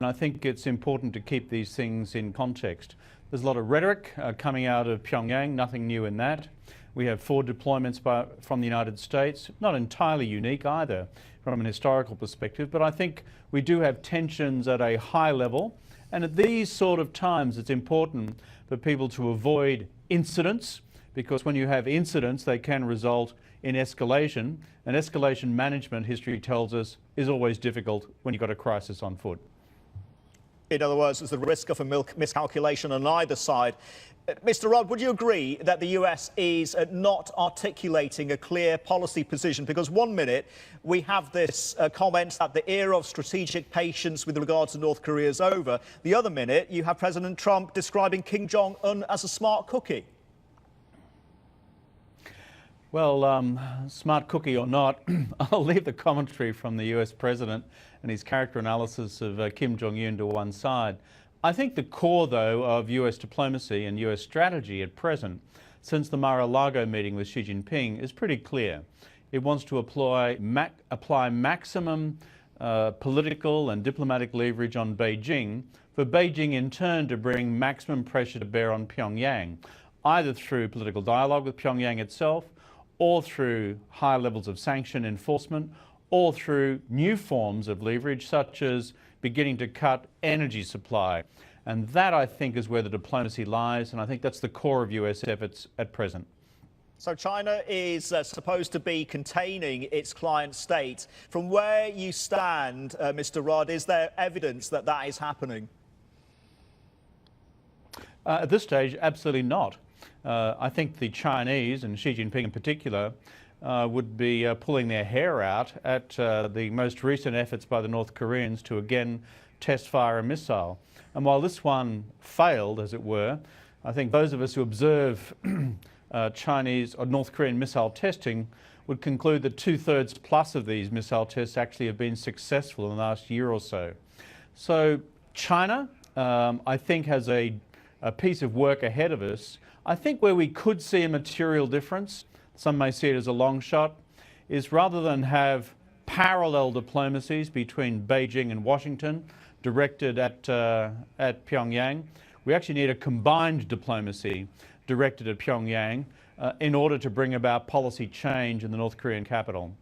And I think it's important to keep these things in context. There's a lot of rhetoric coming out of Pyongyang, nothing new in that. We have 4 deployments from the United States, not entirely unique either from an historical perspective, but I think we do have tensions at a high level. And at these sort of times, it's important for people to avoid incidents, because when you have incidents, they can result in escalation. And escalation management, history tells us, is always difficult when you've got a crisis on foot. In other words, there's the risk of a miscalculation on either side. Mr. Rudd, would you agree that the US is not articulating a clear policy position? Because one minute we have this comment that the era of strategic patience with regard to North Korea is over. The other minute you have President Trump describing Kim Jong-un as a smart cookie. Well, smart cookie or not, I'll leave the commentary from the US President and his character analysis of Kim Jong-un to one side. I think the core, though, of US diplomacy and US strategy at present, since the Mar-a-Lago meeting with Xi Jinping, is pretty clear. It wants to apply maximum political and diplomatic leverage on Beijing, for Beijing in turn to bring maximum pressure to bear on Pyongyang, either through political dialogue with Pyongyang itself, or through high levels of sanction enforcement, or through new forms of leverage, such as beginning to cut energy supply. And that, I think, is where the diplomacy lies, and I think that's the core of US efforts at present. So China is supposed to be containing its client state. From where you stand, Mr. Rudd, is there evidence that that is happening? At this stage, absolutely not. I think the Chinese, and Xi Jinping in particular, would be pulling their hair out at the most recent efforts by the North Koreans to again test fire a missile. And while this one failed, as it were, I think those of us who observe Chinese or North Korean missile testing would conclude that 2/3 plus of these missile tests actually have been successful in the last year or so. So China, I think, has a piece of work ahead of us. I think where we could see a material difference, some may see it as a long shot, is rather than have parallel diplomacies between Beijing and Washington directed at Pyongyang, we actually need a combined diplomacy directed at Pyongyang in order to bring about policy change in the North Korean capital.